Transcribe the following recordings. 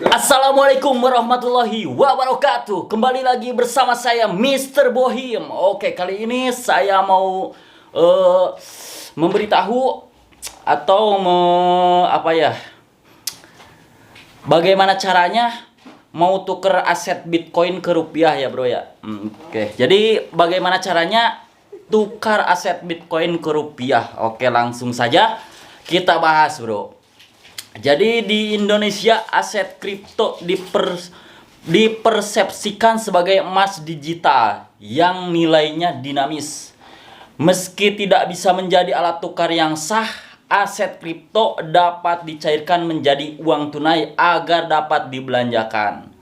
Assalamualaikum warahmatullahi wabarakatuh. Kembali lagi bersama saya Mr. Bohim. Oke, kali ini saya mau memberitahu atau bagaimana caranya mau tuker aset Bitcoin ke rupiah ya, Bro ya. Oke. Jadi bagaimana caranya tukar aset Bitcoin ke rupiah? Oke, langsung saja kita bahas, Bro. Jadi di Indonesia aset kripto dipersepsikan sebagai emas digital yang nilainya dinamis. Meski tidak bisa menjadi alat tukar yang sah, aset kripto dapat dicairkan menjadi uang tunai agar dapat dibelanjakan.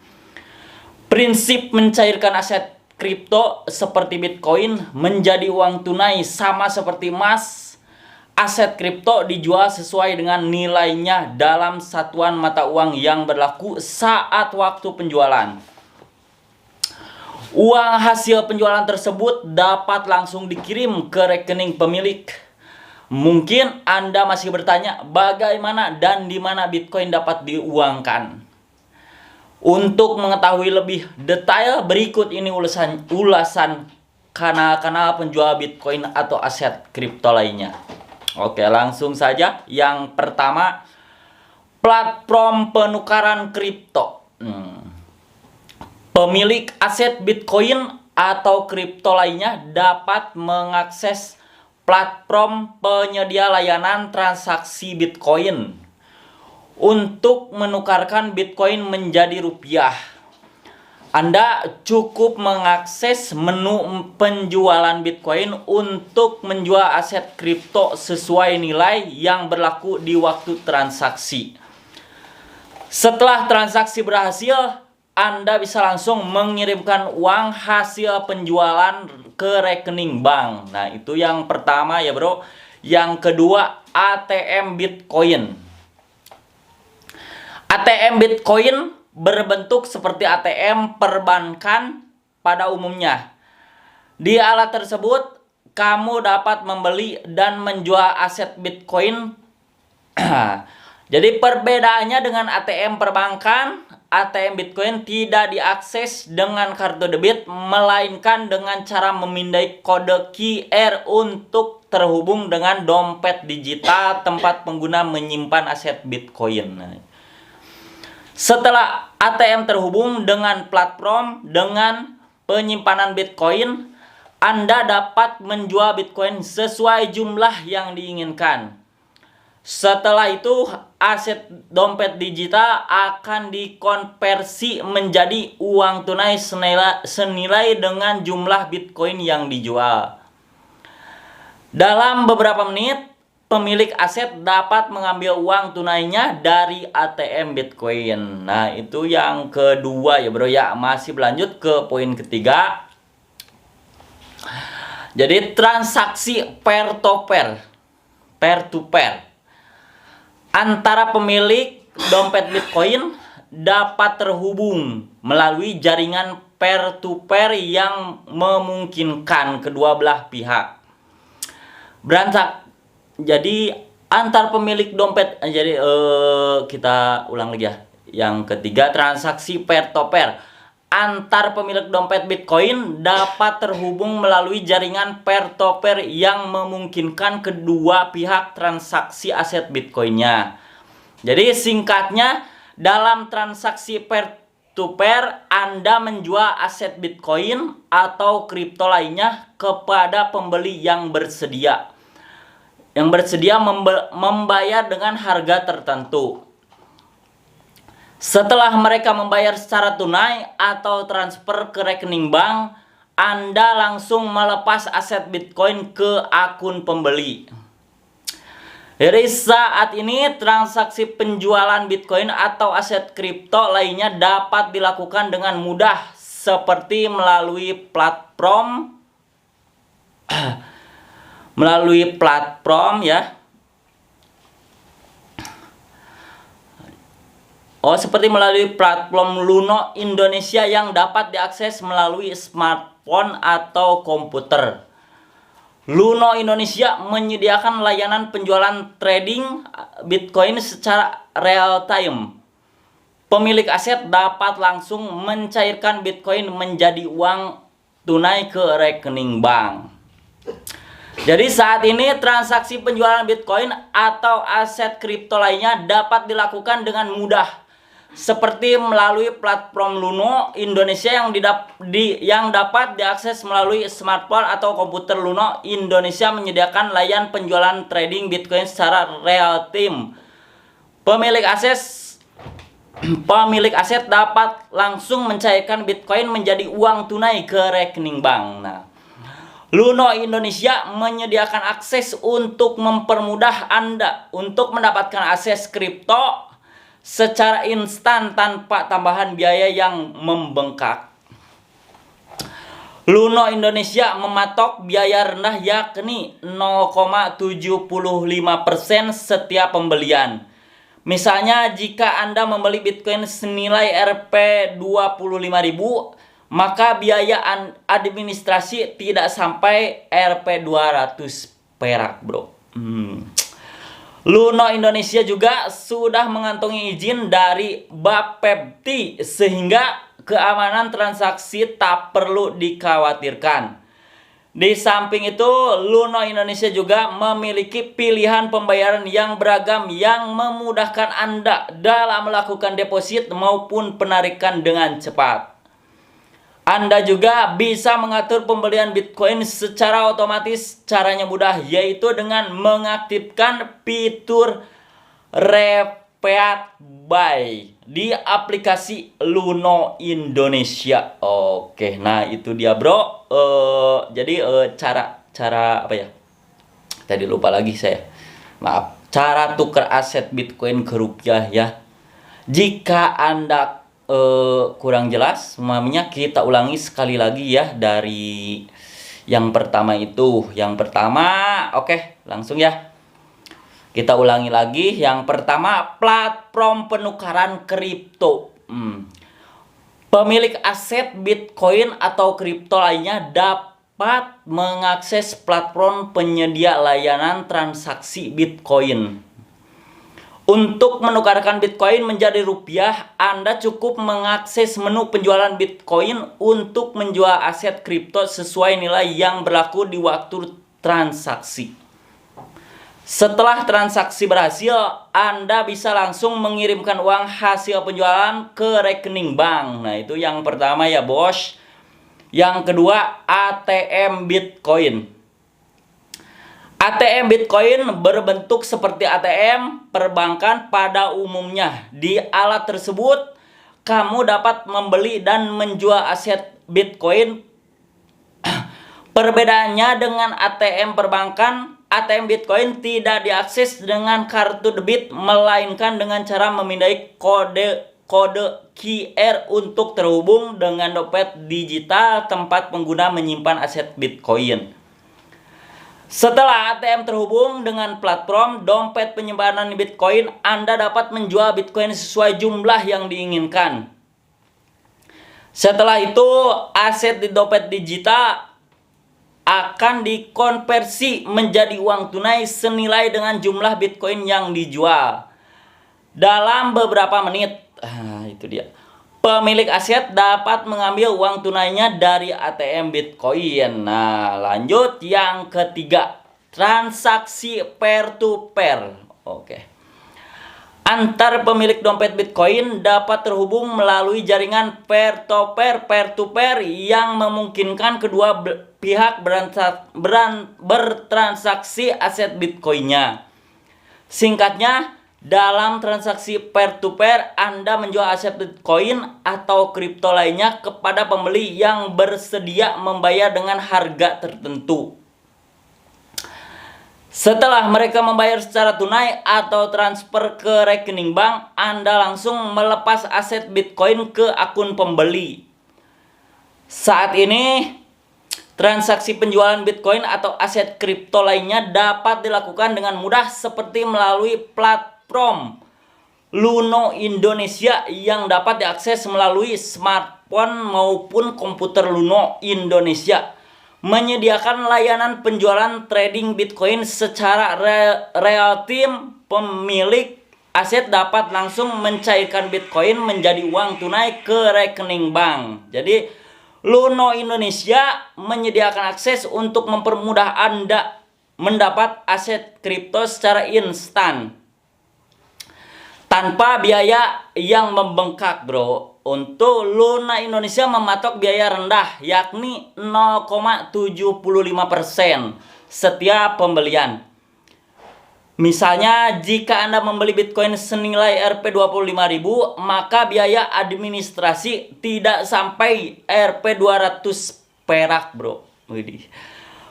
Prinsip mencairkan aset kripto seperti Bitcoin menjadi uang tunai sama seperti emas. Aset kripto dijual sesuai dengan nilainya dalam satuan mata uang yang berlaku saat waktu penjualan. Uang hasil penjualan tersebut dapat langsung dikirim ke rekening pemilik. Mungkin Anda masih bertanya bagaimana dan di mana Bitcoin dapat diuangkan. Untuk mengetahui lebih detail, berikut ini ulasan kanal-kanal penjual Bitcoin atau aset kripto lainnya. Oke, langsung saja. Yang pertama, platform penukaran kripto. Pemilik aset Bitcoin atau kripto lainnya dapat mengakses platform penyedia layanan transaksi Bitcoin untuk menukarkan Bitcoin menjadi rupiah. Anda cukup mengakses menu penjualan Bitcoin untuk menjual aset kripto sesuai nilai yang berlaku di waktu transaksi. Setelah transaksi berhasil, Anda bisa langsung mengirimkan uang hasil penjualan ke rekening bank. Nah, itu yang pertama ya, Bro. Yang kedua, ATM Bitcoin. ATM Bitcoin berbentuk seperti ATM perbankan pada umumnya. Di alat tersebut, kamu dapat membeli dan menjual aset Bitcoin. Jadi perbedaannya dengan ATM perbankan, ATM Bitcoin tidak diakses dengan kartu debit, melainkan dengan cara memindai kode QR untuk terhubung dengan dompet digital tempat pengguna menyimpan aset Bitcoin. Setelah ATM terhubung dengan platform dengan penyimpanan Bitcoin, Anda dapat menjual Bitcoin sesuai jumlah yang diinginkan. Setelah itu, aset dompet digital akan dikonversi menjadi uang tunai senilai dengan jumlah Bitcoin yang dijual. Dalam beberapa menit, pemilik aset dapat mengambil uang tunainya dari ATM Bitcoin. Nah, itu yang kedua ya, Bro ya. Masih berlanjut ke poin ketiga. Jadi transaksi peer to peer antara pemilik dompet Bitcoin dapat terhubung melalui jaringan peer to peer yang memungkinkan kedua belah pihak. Jadi antar pemilik dompet, kita ulang lagi ya. Yang ketiga, transaksi peer to peer. Antar pemilik dompet Bitcoin dapat terhubung melalui jaringan peer to peer yang memungkinkan kedua pihak transaksi aset Bitcoinnya. Jadi singkatnya, dalam transaksi peer to peer, Anda menjual aset Bitcoin atau kripto lainnya kepada pembeli yang bersedia membayar dengan harga tertentu. Setelah mereka membayar secara tunai atau transfer ke rekening bank, Anda langsung melepas aset Bitcoin ke akun pembeli. Dari saat ini, transaksi penjualan Bitcoin atau aset kripto lainnya dapat dilakukan dengan mudah seperti melalui platform ya. Seperti melalui platform Luno Indonesia yang dapat diakses melalui smartphone atau komputer. Luno Indonesia menyediakan layanan penjualan trading Bitcoin secara real time. pemilik aset dapat langsung mencairkan Bitcoin menjadi uang tunai ke rekening bank. Jadi saat ini transaksi penjualan Bitcoin atau aset kripto lainnya dapat dilakukan dengan mudah, seperti melalui platform Luno Indonesia yang dapat diakses melalui smartphone atau komputer. Luno Indonesia menyediakan layanan penjualan trading Bitcoin secara real time. Pemilik aset dapat langsung mencairkan Bitcoin menjadi uang tunai ke rekening bank. Nah, Luno Indonesia menyediakan akses untuk mempermudah Anda untuk mendapatkan akses kripto secara instan tanpa tambahan biaya yang membengkak. Luno Indonesia mematok biaya rendah yakni 0,75% setiap pembelian. Misalnya jika Anda membeli Bitcoin senilai Rp25.000, maka biaya administrasi tidak sampai Rp200 perak, bro. Luno Indonesia juga sudah mengantongi izin dari Bapepti sehingga keamanan transaksi tak perlu dikhawatirkan. Di samping itu, Luno Indonesia juga memiliki pilihan pembayaran yang beragam yang memudahkan Anda dalam melakukan deposit maupun penarikan dengan cepat. Anda juga bisa mengatur pembelian Bitcoin secara otomatis. Caranya mudah, yaitu dengan mengaktifkan fitur Repeat Buy di aplikasi Luno Indonesia. Oke, nah itu dia, bro. Jadi cara apa ya? Tadi lupa lagi saya. Maaf. Cara tukar aset Bitcoin ke rupiah ya. Jika Anda kurang jelas, mamanya kita ulangi sekali lagi ya dari yang pertama itu. Yang pertama, oke, langsung ya. Kita ulangi lagi. Yang pertama, platform penukaran kripto. Pemilik aset Bitcoin atau kripto lainnya dapat mengakses platform penyedia layanan transaksi Bitcoin. Untuk menukarkan Bitcoin menjadi rupiah, Anda cukup mengakses menu penjualan Bitcoin untuk menjual aset kripto sesuai nilai yang berlaku di waktu transaksi. Setelah transaksi berhasil, Anda bisa langsung mengirimkan uang hasil penjualan ke rekening bank. Nah, itu yang pertama ya, bos. Yang kedua, ATM Bitcoin. ATM Bitcoin berbentuk seperti ATM perbankan pada umumnya. Di alat tersebut, kamu dapat membeli dan menjual aset Bitcoin. Perbedaannya dengan ATM perbankan, ATM Bitcoin tidak diakses dengan kartu debit, melainkan dengan cara memindai kode QR untuk terhubung dengan dompet digital tempat pengguna menyimpan aset Bitcoin. Setelah ATM terhubung dengan platform dompet penyimpanan Bitcoin, Anda dapat menjual Bitcoin sesuai jumlah yang diinginkan. Setelah itu, aset di dompet digital akan dikonversi menjadi uang tunai senilai dengan jumlah Bitcoin yang dijual. Dalam beberapa menit, itu dia. Pemilik aset dapat mengambil uang tunainya dari ATM Bitcoin. Nah, lanjut yang ketiga, transaksi peer-to-peer. Oke. Antar pemilik dompet Bitcoin dapat terhubung melalui jaringan peer-to-peer yang memungkinkan kedua pihak bertransaksi aset Bitcoinnya. Singkatnya, dalam transaksi peer-to-peer, Anda menjual aset Bitcoin atau kripto lainnya kepada pembeli yang bersedia membayar dengan harga tertentu. Setelah mereka membayar secara tunai atau transfer ke rekening bank, Anda langsung melepas aset Bitcoin ke akun pembeli. Saat ini, transaksi penjualan Bitcoin atau aset kripto lainnya dapat dilakukan dengan mudah seperti melalui platform Luno Indonesia yang dapat diakses melalui smartphone maupun komputer. Luno Indonesia menyediakan layanan penjualan trading Bitcoin secara real time. Pemilik Aset dapat langsung mencairkan Bitcoin menjadi uang tunai ke rekening bank. Jadi Luno Indonesia menyediakan akses untuk mempermudah Anda mendapat aset kripto secara instan tanpa biaya yang membengkak, bro. Untuk Luna Indonesia mematok biaya rendah, yakni 0,75% setiap pembelian. Misalnya jika Anda membeli Bitcoin senilai Rp25.000, maka biaya administrasi tidak sampai Rp200 perak, bro. Widih.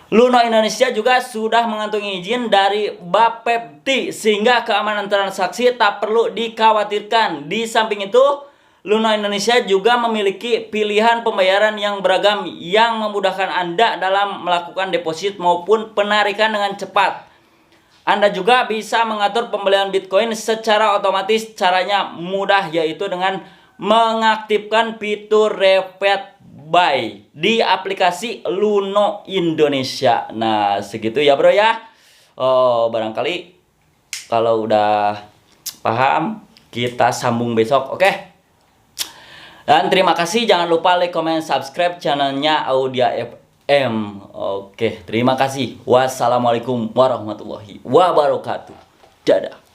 Luno Indonesia juga sudah mengantongi izin dari Bapepti sehingga keamanan transaksi tak perlu dikhawatirkan. Di samping itu, Luno Indonesia juga memiliki pilihan pembayaran yang beragam yang memudahkan Anda dalam melakukan deposit maupun penarikan dengan cepat. Anda juga bisa mengatur pembelian Bitcoin secara otomatis. Caranya mudah, yaitu dengan mengaktifkan fitur Repeat Buy di aplikasi Luno Indonesia. Nah, segitu ya bro ya. Barangkali kalau udah paham, kita sambung besok, oke? Dan terima kasih, jangan lupa like, comment, subscribe channelnya Audia FM. Oke, terima kasih. Wassalamualaikum warahmatullahi wabarakatuh. Dadah.